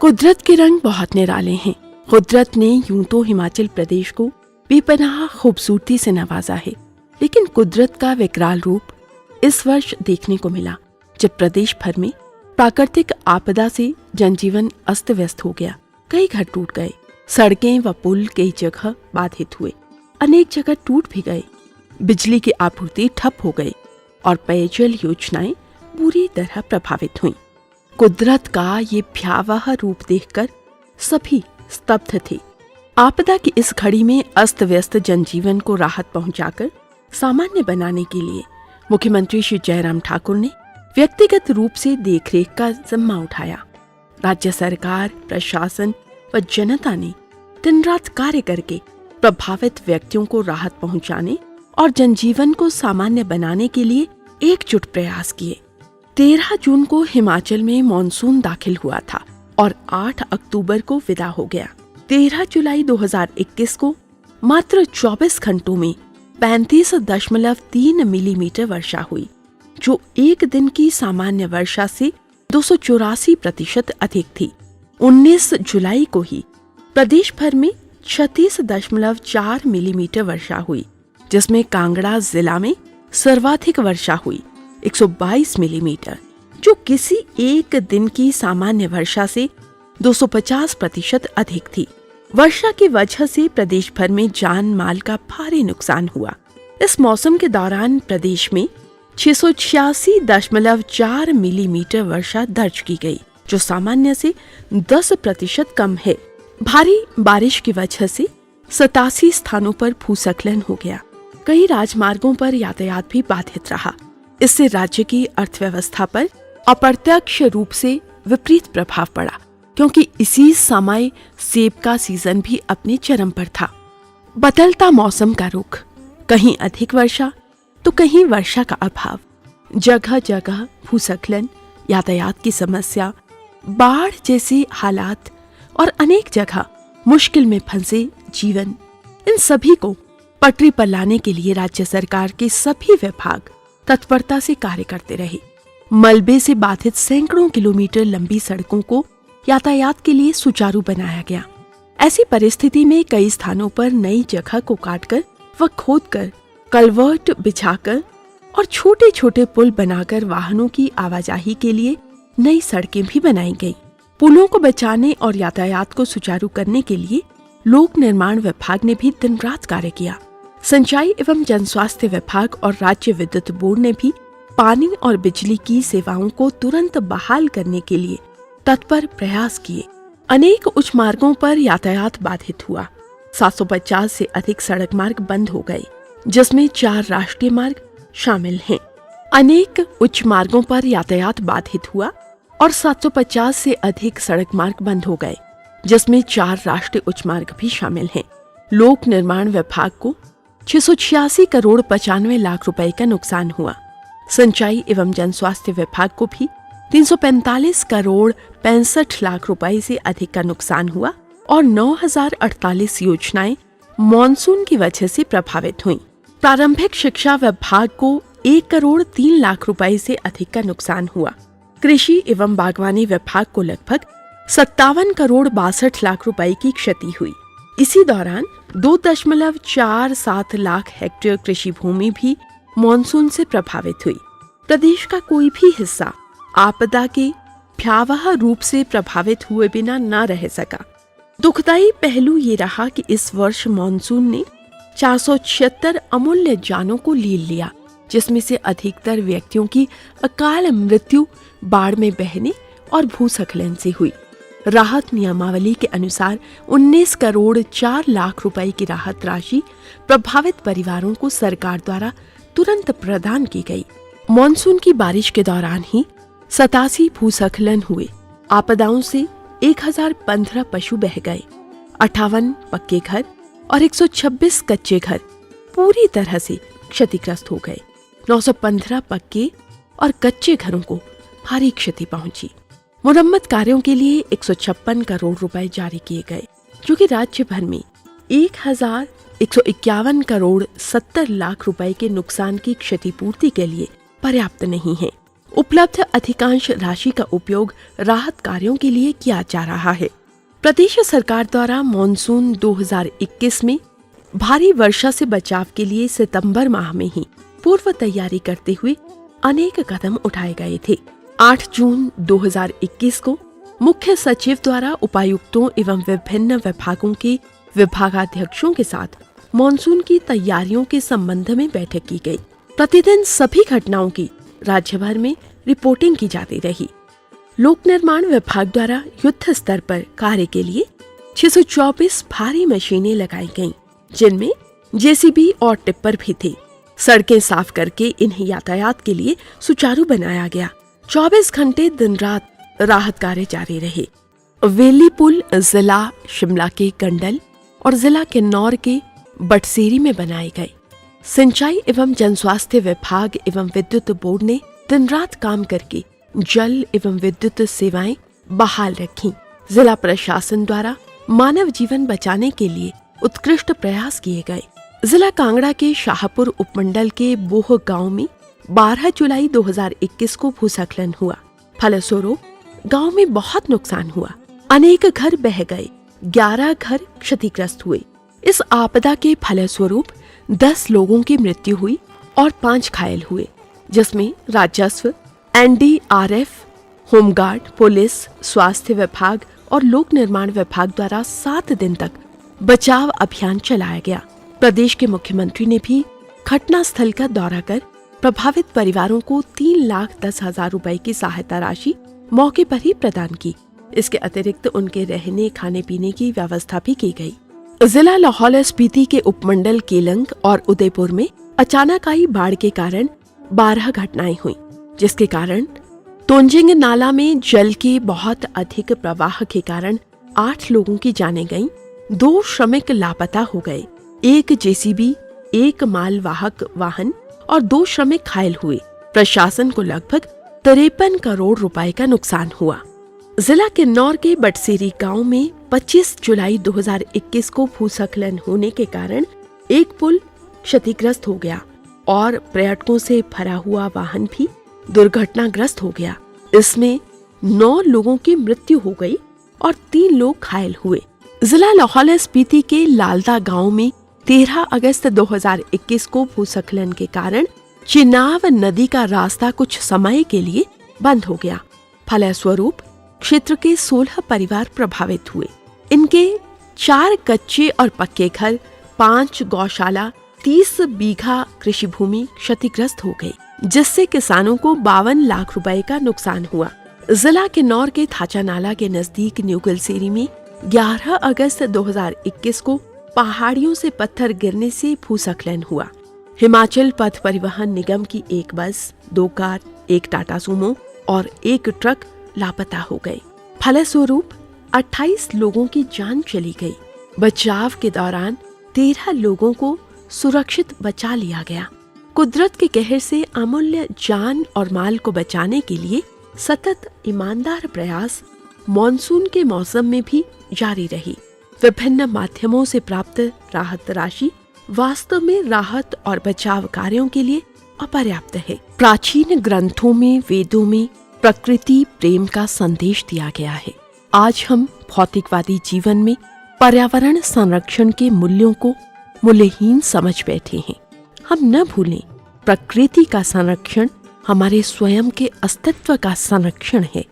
कुदरत के रंग बहुत निराले हैं। कुदरत ने यूं तो हिमाचल प्रदेश को बेपनाह खूबसूरती से नवाजा है, लेकिन कुदरत का विकराल रूप इस वर्ष देखने को मिला, जब प्रदेश भर में प्राकृतिक आपदा से जनजीवन अस्त व्यस्त हो गया। कई घर टूट गए, सड़कें व पुल कई जगह बाधित हुए, अनेक जगह टूट भी गए, बिजली की आपूर्ति ठप हो गई और पेयजल योजनाएं बुरी तरह प्रभावित हुईं। कुदरत का ये भयावह रूप देखकर सभी स्तब्ध थे। आपदा की इस घड़ी में अस्त व्यस्त जनजीवन को राहत पहुंचाकर सामान्य बनाने के लिए मुख्यमंत्री श्री जयराम ठाकुर ने व्यक्तिगत रूप से देखरेख का जिम्मा उठाया। राज्य सरकार, प्रशासन व जनता ने दिन रात कार्य करके प्रभावित व्यक्तियों को राहत पहुंचाने और जनजीवन को सामान्य बनाने के लिए एकजुट प्रयास किए। 13 जून को हिमाचल में मॉनसून दाखिल हुआ था और 8 अक्टूबर को विदा हो गया। 13 जुलाई 2021 को मात्र 24 घंटों में 35.3 मिलीमीटर वर्षा हुई, जो एक दिन की सामान्य वर्षा से 284% अधिक थी। 19 जुलाई को ही प्रदेश भर में 36.4 मिलीमीटर वर्षा हुई, जिसमें कांगड़ा जिला में सर्वाधिक वर्षा हुई 122 मिलीमीटर, जो किसी एक दिन की सामान्य वर्षा से 250% अधिक थी। वर्षा की वजह से प्रदेश भर में जान माल का भारी नुकसान हुआ। इस मौसम के दौरान प्रदेश में 686.4 मिलीमीटर वर्षा दर्ज की गई, जो सामान्य से 10% कम है। भारी बारिश की वजह से 87 स्थानों पर भूस्खलन हो गया। कई राजमार्गों पर यातायात भी बाधित रहा। इससे राज्य की अर्थव्यवस्था पर अप्रत्यक्ष रूप से विपरीत प्रभाव पड़ा, क्योंकि इसी समय सेब का सीजन भी अपने चरम पर था। बदलता मौसम का रुख, कहीं अधिक वर्षा तो कहीं वर्षा का अभाव, जगह जगह भूस्खलन, यातायात की समस्या, बाढ़ जैसे हालात और अनेक जगह मुश्किल में फंसे जीवन, इन सभी को पटरी पर लाने के लिए राज्य सरकार के सभी विभाग तत्परता से कार्य करते रहे। मलबे से बाधित सैकड़ों किलोमीटर लंबी सड़कों को यातायात के लिए सुचारू बनाया गया। ऐसी परिस्थिति में कई स्थानों पर नई जगह को काटकर व खोदकर, कलवर्ट बिछाकर और छोटे छोटे पुल बनाकर वाहनों की आवाजाही के लिए नई सड़कें भी बनाई गई। पुलों को बचाने और यातायात को सुचारू करने के लिए लोक निर्माण विभाग ने भी दिन रात कार्य किया। सिंचाई एवं जनस्वास्थ्य विभाग और राज्य विद्युत बोर्ड ने भी पानी और बिजली की सेवाओं को तुरंत बहाल करने के लिए तत्पर प्रयास किए। अनेक उच्च मार्गों पर यातायात बाधित हुआ। 750 से अधिक सड़क मार्ग बंद हो गए, जिसमें 4 राष्ट्रीय मार्ग शामिल हैं। अनेक उच्च मार्गों पर यातायात बाधित हुआ और 750 से अधिक सड़क मार्ग बंद हो गए, जिसमें 4 राष्ट्रीय उच्च मार्ग भी शामिल हैं। लोक निर्माण विभाग को 686 करोड़ 95 लाख रुपए का नुकसान हुआ। सिंचाई एवं जनस्वास्थ्य विभाग को भी 345 करोड़ 65 लाख रुपए से अधिक का नुकसान हुआ और 9048 योजनाएं मॉनसून की वजह से प्रभावित हुईं। प्रारंभिक शिक्षा विभाग को 1 करोड़ 3 लाख रुपए से अधिक का नुकसान हुआ। कृषि एवं बागवानी विभाग को लगभग 57 करोड़ 62 लाख रुपए की क्षति हुई। इसी दौरान 2.47 लाख हेक्टेयर कृषि भूमि भी मॉनसून से प्रभावित हुई। प्रदेश का कोई भी हिस्सा आपदा के भयावह रूप से प्रभावित हुए बिना न रह सका। दुखदायी पहलू ये रहा कि इस वर्ष मॉनसून ने 476 अमूल्य जानों को लील लिया, जिसमें से अधिकतर व्यक्तियों की अकाल मृत्यु बाढ़ में बहने और भूस्खलन से हुई। राहत नियमावली के अनुसार 19 करोड़ 4 लाख रुपए की राहत राशि प्रभावित परिवारों को सरकार द्वारा तुरंत प्रदान की गई। मॉनसून की बारिश के दौरान ही 87 भूस्खलन हुए। आपदाओं से 1015 पशु बह गए, 58 पक्के घर और 126 कच्चे घर पूरी तरह से क्षतिग्रस्त हो गए। 915 पक्के और कच्चे घरों को भारी क्षति पहुंची। मुरम्मत कार्यों के लिए 156 करोड़ रुपए जारी किए गए, जो कि राज्य भर में 1151 करोड़ 70 लाख रुपए के नुकसान की क्षतिपूर्ति के लिए पर्याप्त नहीं है। उपलब्ध अधिकांश राशि का उपयोग राहत कार्यों के लिए किया जा रहा है। प्रदेश सरकार द्वारा मॉनसून 2021 में भारी वर्षा से बचाव के लिए सितंबर माह में ही पूर्व तैयारी करते हुए अनेक कदम उठाए गए थे। 8 जून 2021 को मुख्य सचिव द्वारा उपायुक्तों एवं विभिन्न विभागों के विभागाध्यक्षों के साथ मॉनसून की तैयारियों के संबंध में बैठक की गई। प्रतिदिन सभी घटनाओं की राज्य भर में रिपोर्टिंग की जाती रही। लोक निर्माण विभाग द्वारा युद्ध स्तर पर कार्य के लिए 624 भारी मशीनें लगाई गईं, जिनमें जेसीबी और टिप्पर भी थे। सड़कें साफ करके इन्हें यातायात के लिए सुचारू बनाया गया। 24 घंटे दिन रात राहत कार्य जारी रहे। वेली पुल जिला शिमला के कंडल और जिला किन्नौर के बटसेरी में बनाए गए। सिंचाई एवं जनस्वास्थ्य विभाग एवं विद्युत बोर्ड ने दिन रात काम करके जल एवं विद्युत सेवाएं बहाल रखीं। जिला प्रशासन द्वारा मानव जीवन बचाने के लिए उत्कृष्ट प्रयास किए गए। जिला कांगड़ा के शाहपुर उपमंडल के बोह गांव में 12 जुलाई 2021 को भूस्खलन हुआ। फलस्वरूप गांव में बहुत नुकसान हुआ। अनेक घर बह गए, 11 घर क्षतिग्रस्त हुए। इस आपदा के फलस्वरूप 10 लोगों की मृत्यु हुई और 5 घायल हुए, जिसमें राजस्व, एनडीआरएफ, होमगार्ड, पुलिस, स्वास्थ्य विभाग और लोक निर्माण विभाग द्वारा 7 दिन तक बचाव अभियान चलाया गया। प्रदेश के मुख्यमंत्री ने भी घटना स्थल का दौरा कर प्रभावित परिवारों को 3,10,000 रुपए की सहायता राशि मौके पर ही प्रदान की। इसके अतिरिक्त उनके रहने खाने पीने की व्यवस्था भी की गई। जिला लाहौल स्पीति के उपमंडल केलंग और उदयपुर में अचानक आई बाढ़ के कारण 12 घटनाएं हुई, जिसके कारण तोंजिंग नाला में जल के बहुत अधिक प्रवाह के कारण 8 लोगों की जानें गईं, 2 श्रमिक लापता हो गए, 1 जेसीबी, 1 मालवाहक वाहन और 2 श्रमिक घायल हुए। प्रशासन को लगभग 53 करोड़ रुपए का नुकसान हुआ। जिला किन्नौर के बटसेरी गांव में 25 जुलाई 2021 को भूस्खलन होने के कारण एक पुल क्षतिग्रस्त हो गया और पर्यटकों से भरा हुआ वाहन भी दुर्घटनाग्रस्त हो गया। इसमें 9 लोगों की मृत्यु हो गई और 3 लोग घायल हुए। जिला लाहौल स्पीति के लालदा गांव में 13 अगस्त 2021 को भूस्खलन के कारण चिनाब नदी का रास्ता कुछ समय के लिए बंद हो गया। फलस्वरूप क्षेत्र के 16 परिवार प्रभावित हुए। इनके 4 कच्चे और पक्के घर, 5 गौशाला, 30 बीघा कृषि भूमि क्षतिग्रस्त हो गई, जिससे किसानों को 52 लाख रुपए का नुकसान हुआ। जिला किन्नौर के थाचा नाला के नजदीक न्यू गलसेरी में 11 अगस्त 2021 को पहाड़ियों से पत्थर गिरने से भूस्खलन हुआ। हिमाचल पथ परिवहन निगम की 1 बस, 2 कार, 1 टाटा सूमो और 1 ट्रक लापता हो गए। फलस्वरूप 28 लोगों की जान चली गई। बचाव के दौरान 13 लोगों को सुरक्षित बचा लिया गया। कुदरत के कहर से अमूल्य जान और माल को बचाने के लिए सतत ईमानदार प्रयास मॉनसून के मौसम में भी जारी रही। विभिन्न माध्यमों से प्राप्त राहत राशि वास्तव में राहत और बचाव कार्यों के लिए अपर्याप्त है। प्राचीन ग्रंथों में, वेदों में प्रकृति प्रेम का संदेश दिया गया है। आज हम भौतिकवादी जीवन में पर्यावरण संरक्षण के मूल्यों को मूल्यहीन समझ बैठे हैं। हम न भूलें, प्रकृति का संरक्षण हमारे स्वयं के अस्तित्व का संरक्षण है।